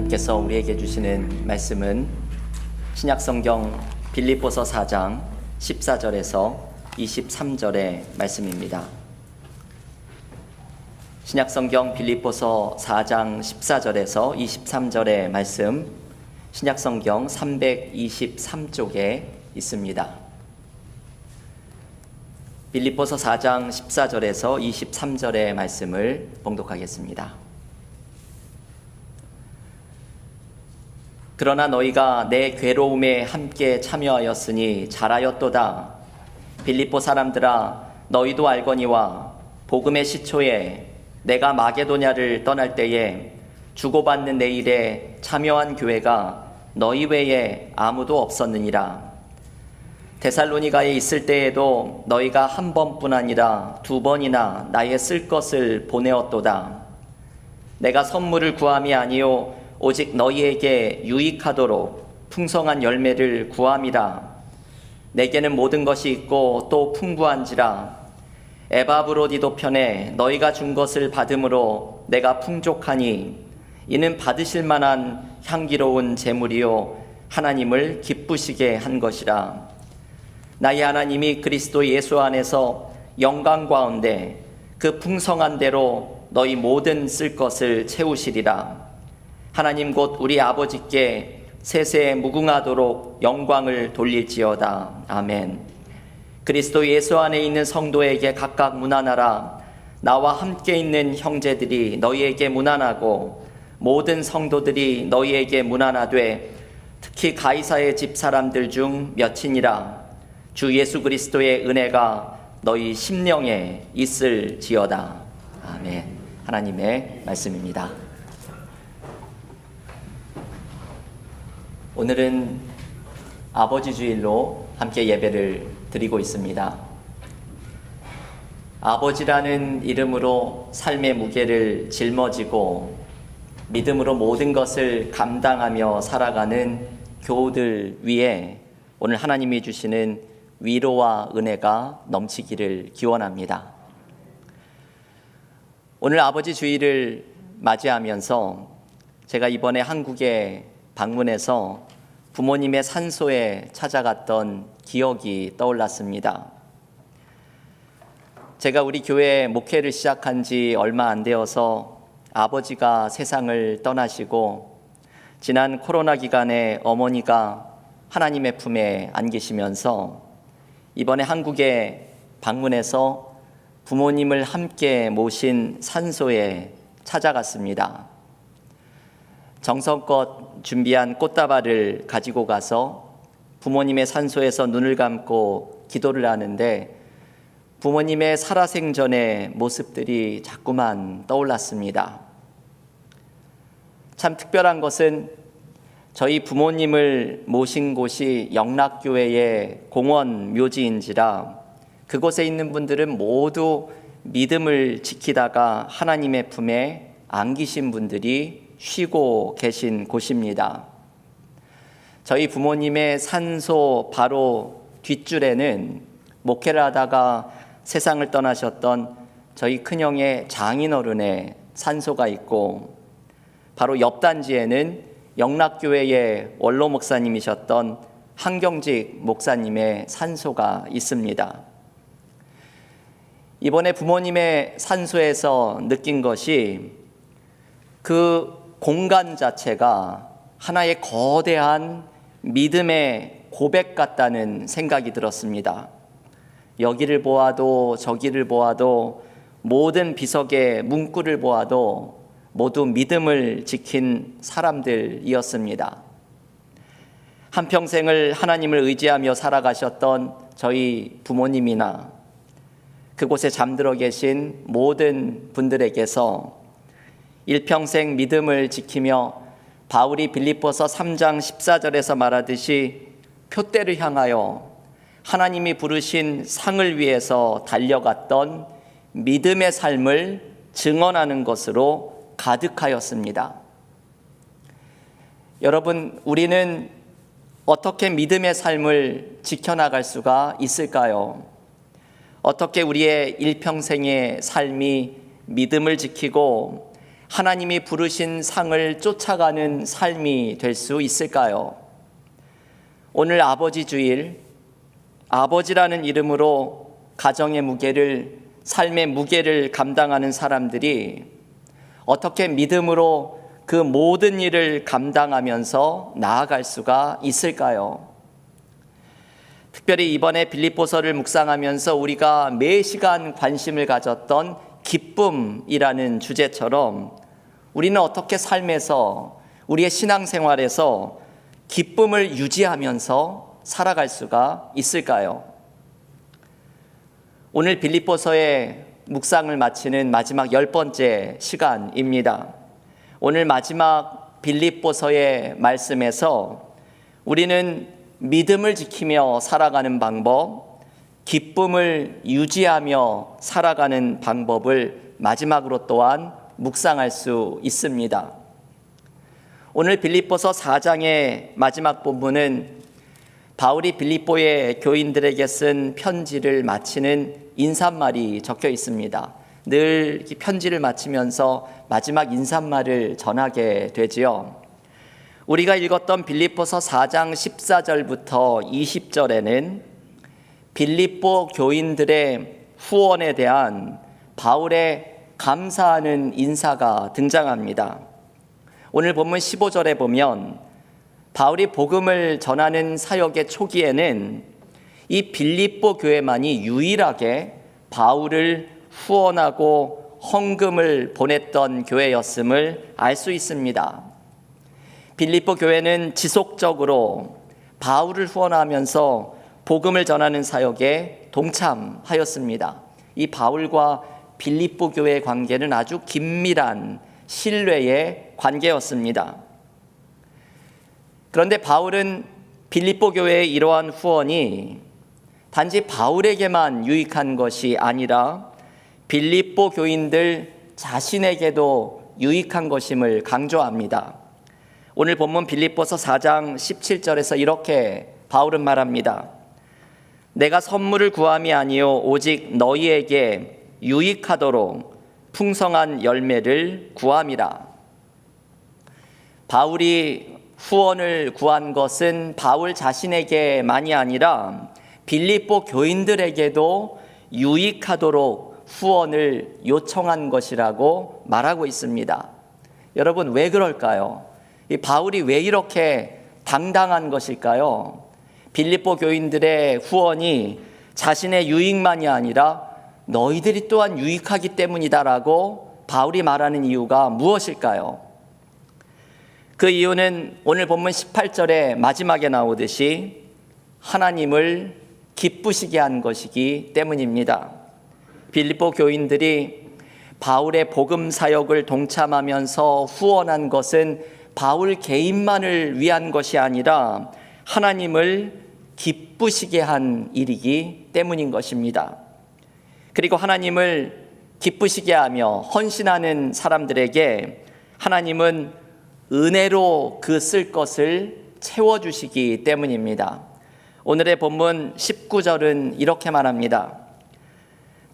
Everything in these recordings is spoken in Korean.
하나님께서 우리에게 주시는 말씀은 신약성경 빌립보서 4장 14절에서 23절의 말씀입니다. 신약성경 빌립보서 4장 14절에서 23절의 말씀, 신약성경 323쪽에 있습니다. 빌립보서 4장 14절에서 23절의 말씀을 봉독하겠습니다. 그러나 너희가 내 괴로움에 함께 참여하였으니 잘하였도다. 빌립보 사람들아, 너희도 알거니와 복음의 시초에 내가 마게도냐를 떠날 때에 주고받는 내 일에 참여한 교회가 너희 외에 아무도 없었느니라. 데살로니가에 있을 때에도 너희가 한 번뿐 아니라 두 번이나 나의 쓸 것을 보내었도다. 내가 선물을 구함이 아니요 오직 너희에게 유익하도록 풍성한 열매를 구함이라. 내게는 모든 것이 있고 또 풍부한지라. 에바브로디도 편에 너희가 준 것을 받음으로 내가 풍족하니 이는 받으실 만한 향기로운 제물이요 하나님을 기쁘시게 한 것이라. 나의 하나님이 그리스도 예수 안에서 영광 가운데 그 풍성한 대로 너희 모든 쓸 것을 채우시리라. 하나님 곧 우리 아버지께 세세 무궁하도록 영광을 돌릴지어다. 아멘. 그리스도 예수 안에 있는 성도에게 각각 문안하라. 나와 함께 있는 형제들이 너희에게 문안하고 모든 성도들이 너희에게 문안하되 특히 가이사의 집 사람들 중 몇이니라. 주 예수 그리스도의 은혜가 너희 심령에 있을지어다. 아멘. 하나님의 말씀입니다. 오늘은 아버지 주일로 함께 예배를 드리고 있습니다. 아버지라는 이름으로 삶의 무게를 짊어지고 믿음으로 모든 것을 감당하며 살아가는 교우들 위에 오늘 하나님이 주시는 위로와 은혜가 넘치기를 기원합니다. 오늘 아버지 주일을 맞이하면서 제가 이번에 한국에 방문해서 부모님의 산소에 찾아갔던 기억이 떠올랐습니다. 제가 우리 교회 목회를 시작한 지 얼마 안 되어서 아버지가 세상을 떠나시고 지난 코로나 기간에 어머니가 하나님의 품에 안 계시면서 이번에 한국에 방문해서 부모님을 함께 모신 산소에 찾아갔습니다. 정성껏 준비한 꽃다발을 가지고 가서 부모님의 산소에서 눈을 감고 기도를 하는데 부모님의 살아생전의 모습들이 자꾸만 떠올랐습니다. 참 특별한 것은 저희 부모님을 모신 곳이 영락교회의 공원 묘지인지라 그곳에 있는 분들은 모두 믿음을 지키다가 하나님의 품에 안기신 분들이 쉬고 계신 곳입니다. 저희 부모님의 산소 바로 뒷줄에는 목회를 하다가 세상을 떠나셨던 저희 큰형의 장인어른의 산소가 있고 바로 옆 단지에는 영락교회의 원로 목사님이셨던 한경직 목사님의 산소가 있습니다. 이번에 부모님의 산소에서 느낀 것이 그 공간 자체가 하나의 거대한 믿음의 고백 같다는 생각이 들었습니다. 여기를 보아도 저기를 보아도 모든 비석의 문구를 보아도 모두 믿음을 지킨 사람들이었습니다. 한평생을 하나님을 의지하며 살아가셨던 저희 부모님이나 그곳에 잠들어 계신 모든 분들에게서 일평생 믿음을 지키며 바울이 빌립보서 3장 14절에서 말하듯이 표대를 향하여 하나님이 부르신 상을 위해서 달려갔던 믿음의 삶을 증언하는 것으로 가득하였습니다. 여러분, 우리는 어떻게 믿음의 삶을 지켜나갈 수가 있을까요? 어떻게 우리의 일평생의 삶이 믿음을 지키고 하나님이 부르신 상을 쫓아가는 삶이 될 수 있을까요? 오늘 아버지 주일, 아버지라는 이름으로 가정의 무게를, 삶의 무게를 감당하는 사람들이 어떻게 믿음으로 그 모든 일을 감당하면서 나아갈 수가 있을까요? 특별히 이번에 빌립보서를 묵상하면서 우리가 매 시간 관심을 가졌던 기쁨이라는 주제처럼 우리는 어떻게 삶에서, 우리의 신앙생활에서 기쁨을 유지하면서 살아갈 수가 있을까요? 오늘 빌립보서의 묵상을 마치는 마지막 10번째 시간입니다. 오늘 마지막 빌립보서의 말씀에서 우리는 믿음을 지키며 살아가는 방법, 기쁨을 유지하며 살아가는 방법을 마지막으로 또한 묵상할 수 있습니다. 오늘 빌립보서 4장의 마지막 본문은 바울이 빌립보의 교인들에게 쓴 편지를 마치는 인사말이 적혀 있습니다. 늘 편지를 마치면서 마지막 인사말을 전하게 되지요. 우리가 읽었던 빌립보서 4장 14절부터 20절에는 빌립보 교인들의 후원에 대한 바울의 감사하는 인사가 등장합니다. 오늘 본문 15절에 보면 바울이 복음을 전하는 사역의 초기에는 이 빌립보 교회만이 유일하게 바울을 후원하고 헌금을 보냈던 교회였음을 알 수 있습니다. 빌립보 교회는 지속적으로 바울을 후원하면서 복음을 전하는 사역에 동참하였습니다. 이 바울과 빌립보 교회의 관계는 아주 긴밀한 신뢰의 관계였습니다. 그런데 바울은 빌립보 교회의 이러한 후원이 단지 바울에게만 유익한 것이 아니라 빌립보 교인들 자신에게도 유익한 것임을 강조합니다. 오늘 본문 빌립보서 4장 17절에서 이렇게 바울은 말합니다. 내가 선물을 구함이 아니요 오직 너희에게 유익하도록 풍성한 열매를 구함이라. 바울이 후원을 구한 것은 바울 자신에게만이 아니라 빌립보 교인들에게도 유익하도록 후원을 요청한 것이라고 말하고 있습니다. 여러분, 왜 그럴까요? 이 바울이 왜 이렇게 당당한 것일까요? 빌립보 교인들의 후원이 자신의 유익만이 아니라 너희들이 또한 유익하기 때문이다라고 바울이 말하는 이유가 무엇일까요? 그 이유는 오늘 본문 18절의 마지막에 나오듯이 하나님을 기쁘시게 한 것이기 때문입니다. 빌립보 교인들이 바울의 복음 사역을 동참하면서 후원한 것은 바울 개인만을 위한 것이 아니라 하나님을 기쁘시게 한 일이기 때문인 것입니다. 그리고 하나님을 기쁘시게 하며 헌신하는 사람들에게 하나님은 은혜로 그 쓸 것을 채워주시기 때문입니다. 오늘의 본문 19절은 이렇게 말합니다.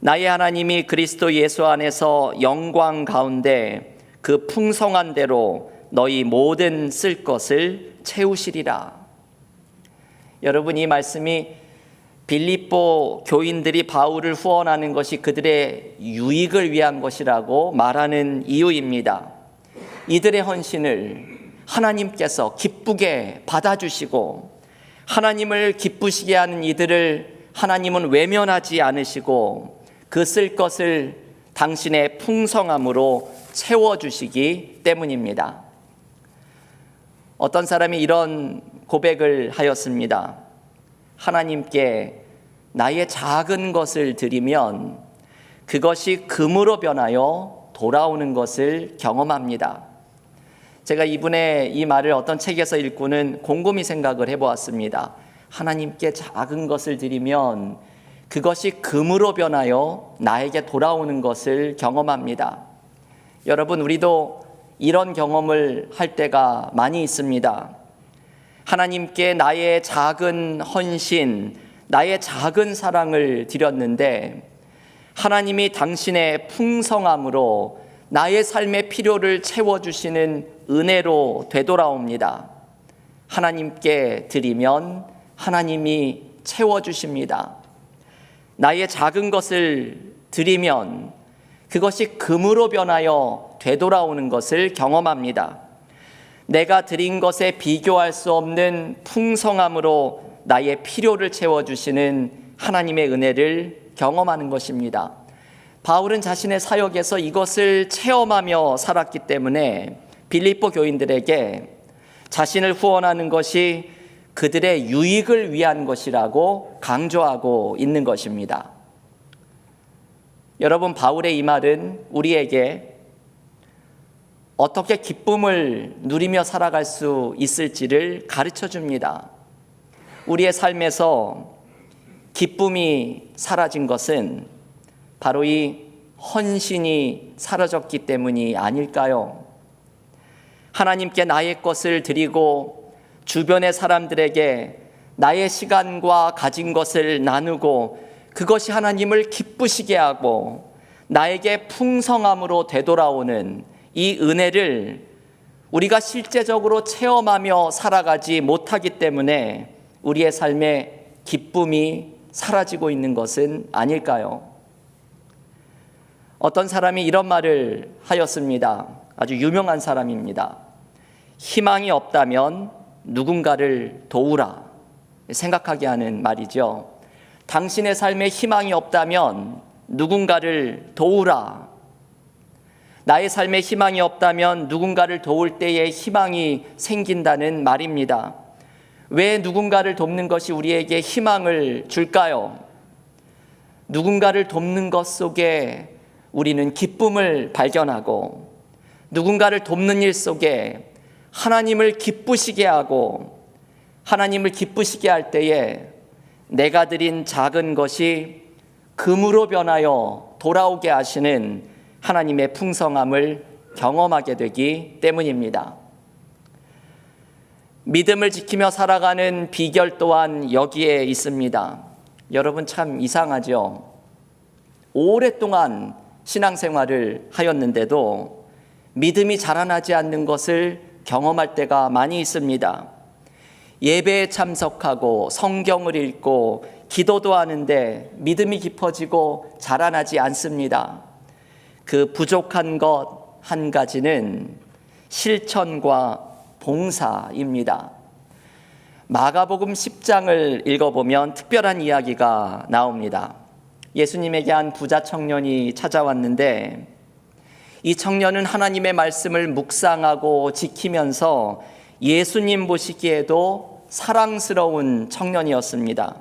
나의 하나님이 그리스도 예수 안에서 영광 가운데 그 풍성한 대로 너희 모든 쓸 것을 채우시리라. 여러분, 이 말씀이 빌립보 교인들이 바울을 후원하는 것이 그들의 유익을 위한 것이라고 말하는 이유입니다. 이들의 헌신을 하나님께서 기쁘게 받아주시고 하나님을 기쁘시게 하는 이들을 하나님은 외면하지 않으시고 그 쓸 것을 당신의 풍성함으로 채워주시기 때문입니다. 어떤 사람이 이런 고백을 하였습니다. 하나님께 나의 작은 것을 드리면 그것이 금으로 변하여 돌아오는 것을 경험합니다. 제가 이분의 이 말을 어떤 책에서 읽고는 곰곰이 생각을 해보았습니다. 하나님께 작은 것을 드리면 그것이 금으로 변하여 나에게 돌아오는 것을 경험합니다. 여러분, 우리도 이런 경험을 할 때가 많이 있습니다. 하나님께 나의 작은 헌신, 나의 작은 사랑을 드렸는데 하나님이 당신의 풍성함으로 나의 삶의 필요를 채워주시는 은혜로 되돌아옵니다. 하나님께 드리면 하나님이 채워주십니다. 나의 작은 것을 드리면 그것이 금으로 변하여 되돌아오는 것을 경험합니다. 내가 드린 것에 비교할 수 없는 풍성함으로 나의 필요를 채워주시는 하나님의 은혜를 경험하는 것입니다. 바울은 자신의 사역에서 이것을 체험하며 살았기 때문에 빌립보 교인들에게 자신을 후원하는 것이 그들의 유익을 위한 것이라고 강조하고 있는 것입니다. 여러분, 바울의 이 말은 우리에게 어떻게 기쁨을 누리며 살아갈 수 있을지를 가르쳐 줍니다. 우리의 삶에서 기쁨이 사라진 것은 바로 이 헌신이 사라졌기 때문이 아닐까요? 하나님께 나의 것을 드리고 주변의 사람들에게 나의 시간과 가진 것을 나누고 그것이 하나님을 기쁘시게 하고 나에게 풍성함으로 되돌아오는 이 은혜를 우리가 실제적으로 체험하며 살아가지 못하기 때문에 우리의 삶에 기쁨이 사라지고 있는 것은 아닐까요? 어떤 사람이 이런 말을 하였습니다. 아주 유명한 사람입니다. 희망이 없다면 누군가를 도우라. 생각하게 하는 말이죠. 당신의 삶에 희망이 없다면 누군가를 도우라. 나의 삶에 희망이 없다면 누군가를 도울 때에 희망이 생긴다는 말입니다. 왜 누군가를 돕는 것이 우리에게 희망을 줄까요? 누군가를 돕는 것 속에 우리는 기쁨을 발견하고 누군가를 돕는 일 속에 하나님을 기쁘시게 하고 하나님을 기쁘시게 할 때에 내가 드린 작은 것이 금으로 변하여 돌아오게 하시는 하나님의 풍성함을 경험하게 되기 때문입니다. 믿음을 지키며 살아가는 비결 또한 여기에 있습니다. 여러분, 참 이상하죠? 오랫동안 신앙생활을 하였는데도 믿음이 자라나지 않는 것을 경험할 때가 많이 있습니다. 예배에 참석하고 성경을 읽고 기도도 하는데 믿음이 깊어지고 자라나지 않습니다. 그 부족한 것 한 가지는 실천과 봉사입니다. 마가복음 10장을 읽어보면 특별한 이야기가 나옵니다. 예수님에게 한 부자 청년이 찾아왔는데 이 청년은 하나님의 말씀을 묵상하고 지키면서 예수님 보시기에도 사랑스러운 청년이었습니다.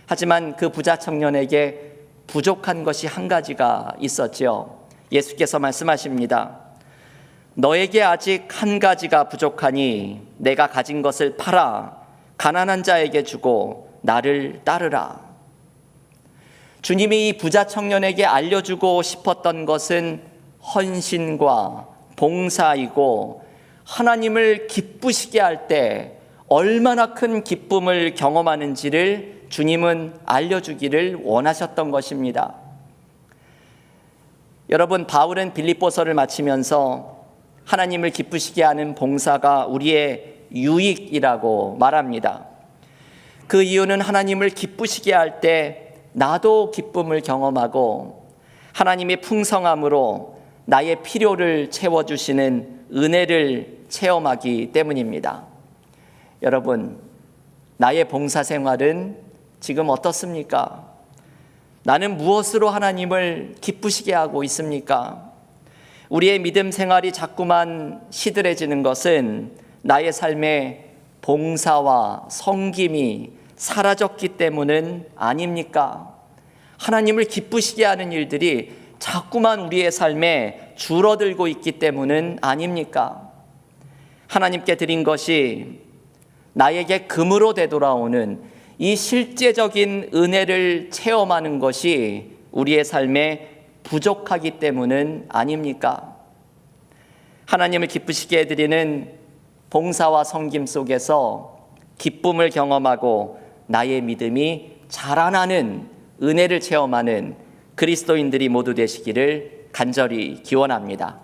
하지만 그 부자 청년에게 부족한 것이 한 가지가 있었죠. 예수께서 말씀하십니다. 너에게 아직 한 가지가 부족하니 내가 가진 것을 팔아 가난한 자에게 주고 나를 따르라. 주님이 이 부자 청년에게 알려주고 싶었던 것은 헌신과 봉사이고 하나님을 기쁘시게 할 때 얼마나 큰 기쁨을 경험하는지를 주님은 알려주기를 원하셨던 것입니다. 여러분, 바울은 빌립보서를 마치면서 하나님을 기쁘시게 하는 봉사가 우리의 유익이라고 말합니다. 그 이유는 하나님을 기쁘시게 할 때 나도 기쁨을 경험하고 하나님의 풍성함으로 나의 필요를 채워주시는 은혜를 체험하기 때문입니다. 여러분, 나의 봉사생활은 지금 어떻습니까? 나는 무엇으로 하나님을 기쁘시게 하고 있습니까? 우리의 믿음 생활이 자꾸만 시들해지는 것은 나의 삶에 봉사와 섬김이 사라졌기 때문은 아닙니까? 하나님을 기쁘시게 하는 일들이 자꾸만 우리의 삶에 줄어들고 있기 때문은 아닙니까? 하나님께 드린 것이 나에게 금으로 되돌아오는 이 실제적인 은혜를 체험하는 것이 우리의 삶에 부족하기 때문은 아닙니까? 하나님을 기쁘시게 해드리는 봉사와 섬김 속에서 기쁨을 경험하고 나의 믿음이 자라나는 은혜를 체험하는 그리스도인들이 모두 되시기를 간절히 기원합니다.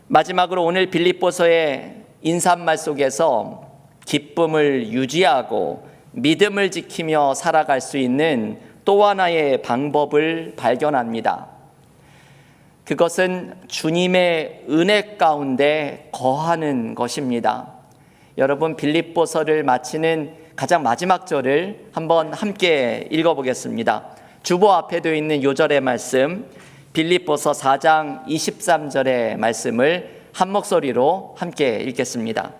마지막으로 오늘 빌립보서의 인사말 속에서 기쁨을 유지하고 믿음을 지키며 살아갈 수 있는 또 하나의 방법을 발견합니다. 그것은 주님의 은혜 가운데 거하는 것입니다. 여러분, 빌립보서를 마치는 가장 마지막 절을 한번 함께 읽어보겠습니다. 주보 앞에 되어 있는 요절의 말씀, 빌립보서 4장 23절의 말씀을 한 목소리로 함께 읽겠습니다.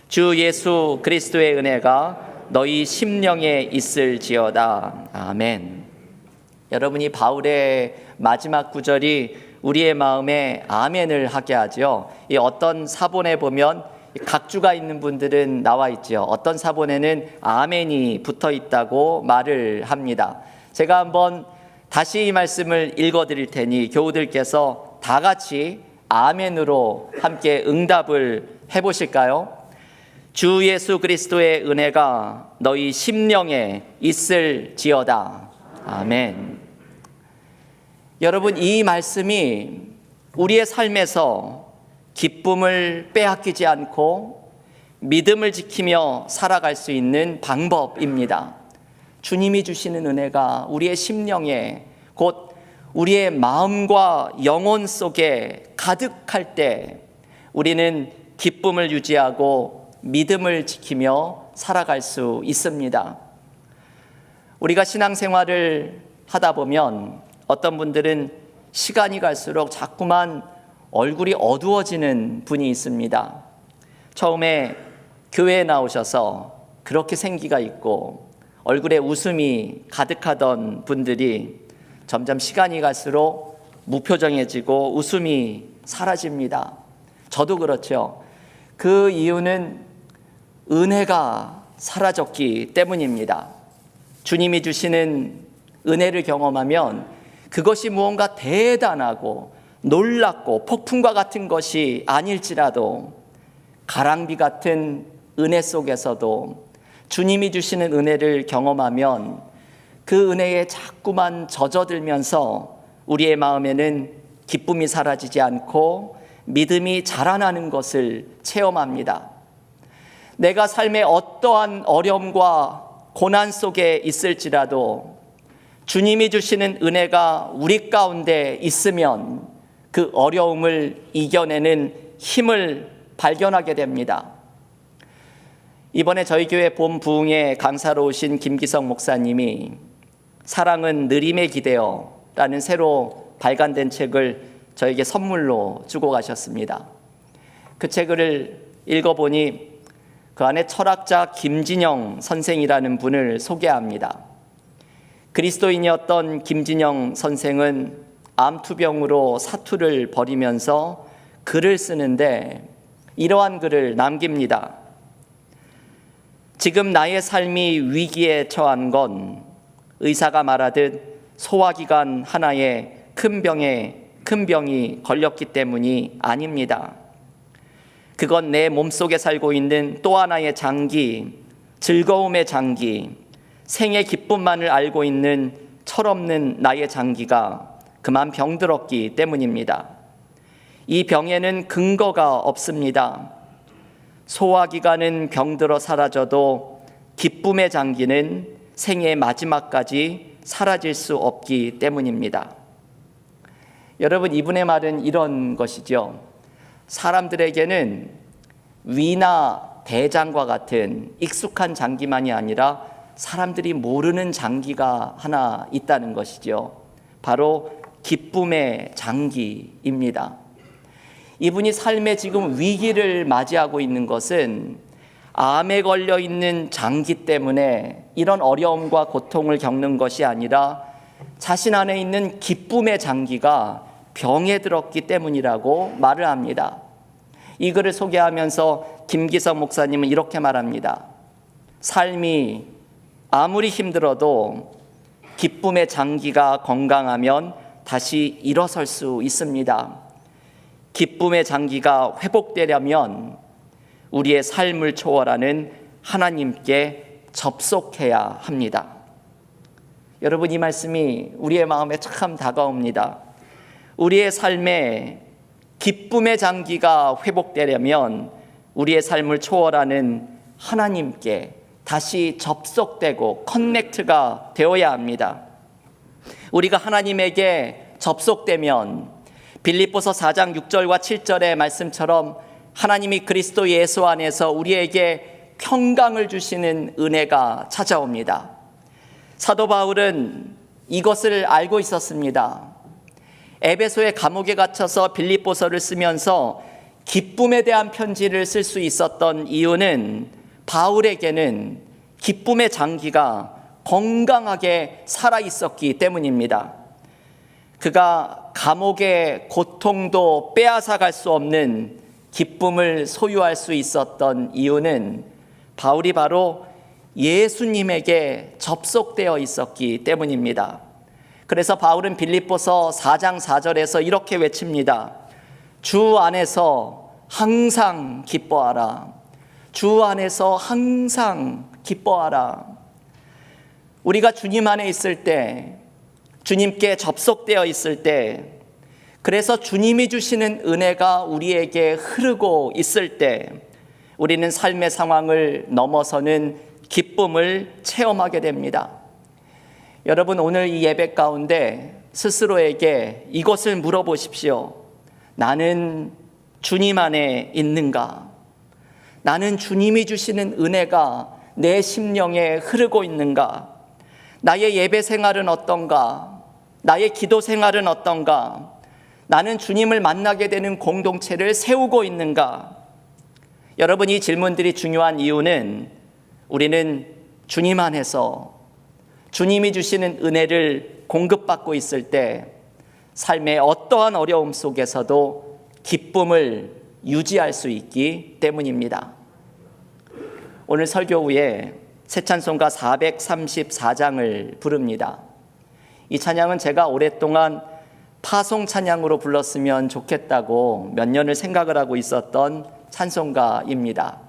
주 예수 그리스도의 은혜가 너희 심령에 있을지어다. 아멘. 여러분이 바울의 마지막 구절이 우리의 마음에 아멘을 하게 하죠. 이 어떤 사본에 보면 각주가 있는 분들은 나와 있죠. 어떤 사본에는 아멘이 붙어 있다고 말을 합니다. 제가 한번 다시 이 말씀을 읽어드릴 테니 교우들께서 다 같이 아멘으로 함께 응답을 해보실까요? 주 예수 그리스도의 은혜가 너희 심령에 있을지어다. 아멘. 여러분, 이 말씀이 우리의 삶에서 기쁨을 빼앗기지 않고 믿음을 지키며 살아갈 수 있는 방법입니다. 주님이 주시는 은혜가 우리의 심령에, 곧 우리의 마음과 영혼 속에 가득할 때 우리는 기쁨을 유지하고 믿음을 지키며 살아갈 수 있습니다. 우리가 신앙생활을 하다 보면 어떤 분들은 시간이 갈수록 자꾸만 얼굴이 어두워지는 분이 있습니다. 처음에 교회에 나오셔서 그렇게 생기가 있고 얼굴에 웃음이 가득하던 분들이 점점 시간이 갈수록 무표정해지고 웃음이 사라집니다. 저도 그렇죠. 그 이유는 은혜가 사라졌기 때문입니다. 주님이 주시는 은혜를 경험하면 그것이 무언가 대단하고 놀랍고 폭풍과 같은 것이 아닐지라도 가랑비 같은 은혜 속에서도 주님이 주시는 은혜를 경험하면 그 은혜에 자꾸만 젖어들면서 우리의 마음에는 기쁨이 사라지지 않고 믿음이 자라나는 것을 체험합니다. 내가 삶의 어떠한 어려움과 고난 속에 있을지라도 주님이 주시는 은혜가 우리 가운데 있으면 그 어려움을 이겨내는 힘을 발견하게 됩니다. 이번에 저희 교회 봄 부흥회 강사로 오신 김기성 목사님이 사랑은 느림에 기대어 라는 새로 발간된 책을 저에게 선물로 주고 가셨습니다. 그 책을 읽어보니 그 안에 철학자 김진영 선생이라는 분을 소개합니다. 그리스도인이었던 김진영 선생은 암투병으로 사투를 벌이면서 글을 쓰는데 이러한 글을 남깁니다. 지금 나의 삶이 위기에 처한 건 의사가 말하듯 소화기관 하나에 큰 병이 걸렸기 때문이 아닙니다. 그건 내 몸속에 살고 있는 또 하나의 장기, 즐거움의 장기, 생의 기쁨만을 알고 있는 철없는 나의 장기가 그만 병들었기 때문입니다. 이 병에는 근거가 없습니다. 소화기관은 병들어 사라져도 기쁨의 장기는 생의 마지막까지 사라질 수 없기 때문입니다. 여러분, 이분의 말은 이런 것이죠. 사람들에게는 위나 대장과 같은 익숙한 장기만이 아니라 사람들이 모르는 장기가 하나 있다는 것이죠. 바로 기쁨의 장기입니다. 이분이 삶에 지금 위기를 맞이하고 있는 것은 암에 걸려 있는 장기 때문에 이런 어려움과 고통을 겪는 것이 아니라 자신 안에 있는 기쁨의 장기가 병에 들었기 때문이라고 말을 합니다. 이 글을 소개하면서 김기성 목사님은 이렇게 말합니다. 삶이 아무리 힘들어도 기쁨의 장기가 건강하면 다시 일어설 수 있습니다. 기쁨의 장기가 회복되려면 우리의 삶을 초월하는 하나님께 접속해야 합니다. 여러분, 이 말씀이 우리의 마음에 참 다가옵니다. 우리의 삶에 기쁨의 장기가 회복되려면 우리의 삶을 초월하는 하나님께 다시 접속되고 커넥트가 되어야 합니다. 우리가 하나님에게 접속되면 빌립보서 4장 6절과 7절의 말씀처럼 하나님이 그리스도 예수 안에서 우리에게 평강을 주시는 은혜가 찾아옵니다. 사도 바울은 이것을 알고 있었습니다. 에베소의 감옥에 갇혀서 빌립보서를 쓰면서 기쁨에 대한 편지를 쓸 수 있었던 이유는 바울에게는 기쁨의 장기가 건강하게 살아 있었기 때문입니다. 그가 감옥의 고통도 빼앗아 갈 수 없는 기쁨을 소유할 수 있었던 이유는 바울이 바로 예수님에게 접속되어 있었기 때문입니다. 그래서 바울은 빌립보서 4장 4절에서 이렇게 외칩니다. 주 안에서 항상 기뻐하라. 주 안에서 항상 기뻐하라. 우리가 주님 안에 있을 때, 주님께 접속되어 있을 때, 그래서 주님이 주시는 은혜가 우리에게 흐르고 있을 때 우리는 삶의 상황을 넘어서는 기쁨을 체험하게 됩니다. 여러분, 오늘 이 예배 가운데 스스로에게 이것을 물어보십시오. 나는 주님 안에 있는가? 나는 주님이 주시는 은혜가 내 심령에 흐르고 있는가? 나의 예배 생활은 어떤가? 나의 기도 생활은 어떤가? 나는 주님을 만나게 되는 공동체를 세우고 있는가? 여러분, 이 질문들이 중요한 이유는 우리는 주님 안에서 주님이 주시는 은혜를 공급받고 있을 때 삶의 어떠한 어려움 속에서도 기쁨을 유지할 수 있기 때문입니다. 오늘 설교 후에 새 찬송가 434장을 부릅니다. 이 찬양은 제가 오랫동안 파송 찬양으로 불렀으면 좋겠다고 몇 년을 생각을 하고 있었던 찬송가입니다.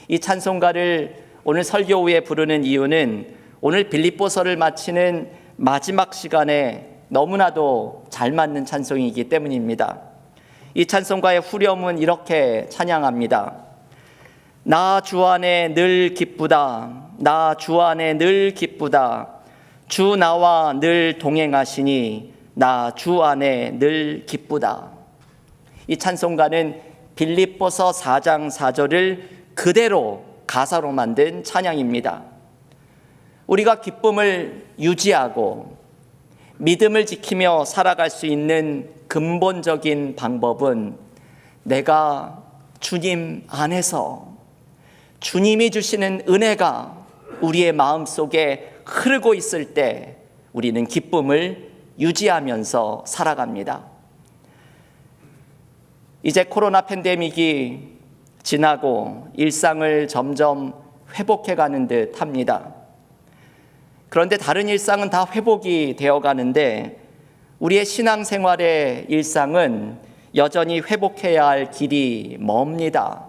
이 찬송가를 오늘 설교 후에 부르는 이유는 오늘 빌립보서를 마치는 마지막 시간에 너무나도 잘 맞는 찬송이기 때문입니다. 이 찬송가의 후렴은 이렇게 찬양합니다. 나 주 안에 늘 기쁘다. 나 주 안에 늘 기쁘다. 주 나와 늘 동행하시니 나 주 안에 늘 기쁘다. 이 찬송가는 빌립보서 4장 4절을 그대로 가사로 만든 찬양입니다. 우리가 기쁨을 유지하고 믿음을 지키며 살아갈 수 있는 근본적인 방법은 내가 주님 안에서 주님이 주시는 은혜가 우리의 마음속에 흐르고 있을 때 우리는 기쁨을 유지하면서 살아갑니다. 이제 코로나 팬데믹이 지나고 일상을 점점 회복해가는 듯 합니다. 그런데 다른 일상은 다 회복이 되어가는데 우리의 신앙생활의 일상은 여전히 회복해야 할 길이 멉니다.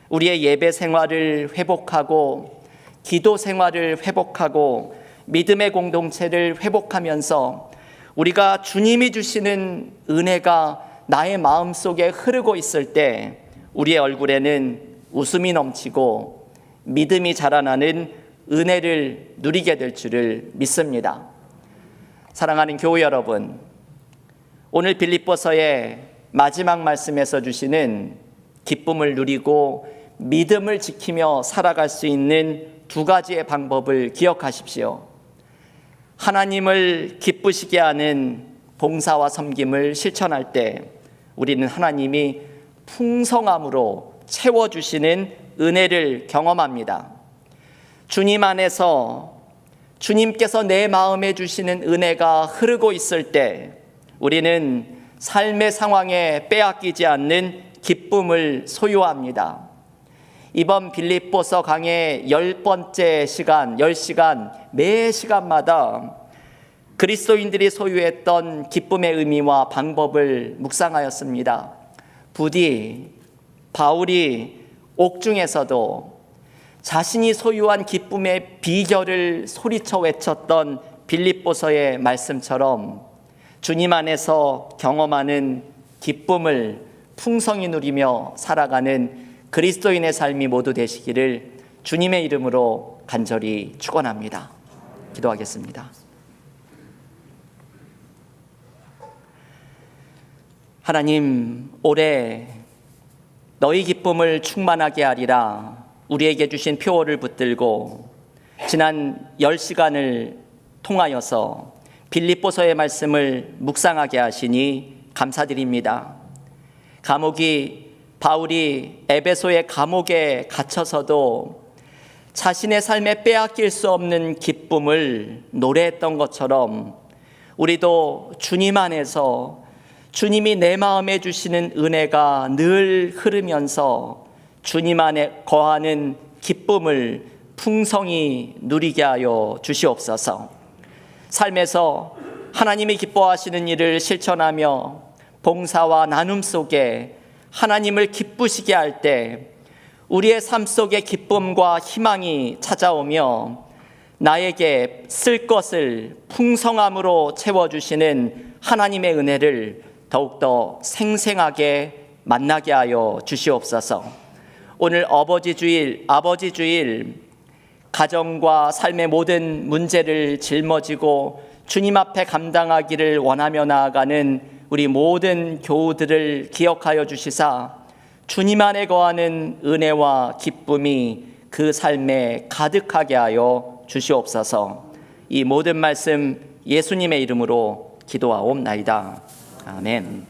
우리의 예배 생활을 회복하고 기도 생활을 회복하고 믿음의 공동체를 회복하면서 우리가 주님이 주시는 은혜가 나의 마음속에 흐르고 있을 때 우리의 얼굴에는 웃음이 넘치고 믿음이 자라나는 은혜를 누리게 될 줄을 믿습니다. 사랑하는 교회 여러분, 오늘 빌립보서의 마지막 말씀에서 주시는 기쁨을 누리고 믿음을 지키며 살아갈 수 있는 두 가지의 방법을 기억하십시오. 하나님을 기쁘시게 하는 봉사와 섬김을 실천할 때 우리는 하나님이 풍성함으로 채워주시는 은혜를 경험합니다. 주님 안에서 주님께서 내 마음에 주시는 은혜가 흐르고 있을 때 우리는 삶의 상황에 빼앗기지 않는 기쁨을 소유합니다. 이번 빌립보서 강의 10번째 시간, 10시간, 매 시간마다 그리스도인들이 소유했던 기쁨의 의미와 방법을 묵상하였습니다. 부디 바울이 옥중에서도 자신이 소유한 기쁨의 비결을 소리쳐 외쳤던 빌립보서의 말씀처럼 주님 안에서 경험하는 기쁨을 풍성히 누리며 살아가는 그리스도인의 삶이 모두 되시기를 주님의 이름으로 간절히 축원합니다. 기도하겠습니다. 하나님, 올해 너희 기쁨을 충만하게 하리라 우리에게 주신 표어를 붙들고 지난 10시간을 통하여서 빌립보서의 말씀을 묵상하게 하시니 감사드립니다. 바울이 에베소의 감옥에 갇혀서도 자신의 삶에 빼앗길 수 없는 기쁨을 노래했던 것처럼 우리도 주님 안에서 주님이 내 마음에 주시는 은혜가 늘 흐르면서 주님 안에 거하는 기쁨을 풍성히 누리게 하여 주시옵소서. 삶에서 하나님이 기뻐하시는 일을 실천하며 봉사와 나눔 속에 하나님을 기쁘시게 할 때 우리의 삶 속에 기쁨과 희망이 찾아오며 나에게 쓸 것을 풍성함으로 채워주시는 하나님의 은혜를 더욱더 생생하게 만나게 하여 주시옵소서. 오늘 아버지 주일 가정과 삶의 모든 문제를 짊어지고 주님 앞에 감당하기를 원하며 나아가는 우리 모든 교우들을 기억하여 주시사 주님 안에 거하는 은혜와 기쁨이 그 삶에 가득하게 하여 주시옵소서. 이 모든 말씀 예수님의 이름으로 기도하옵나이다. 아멘.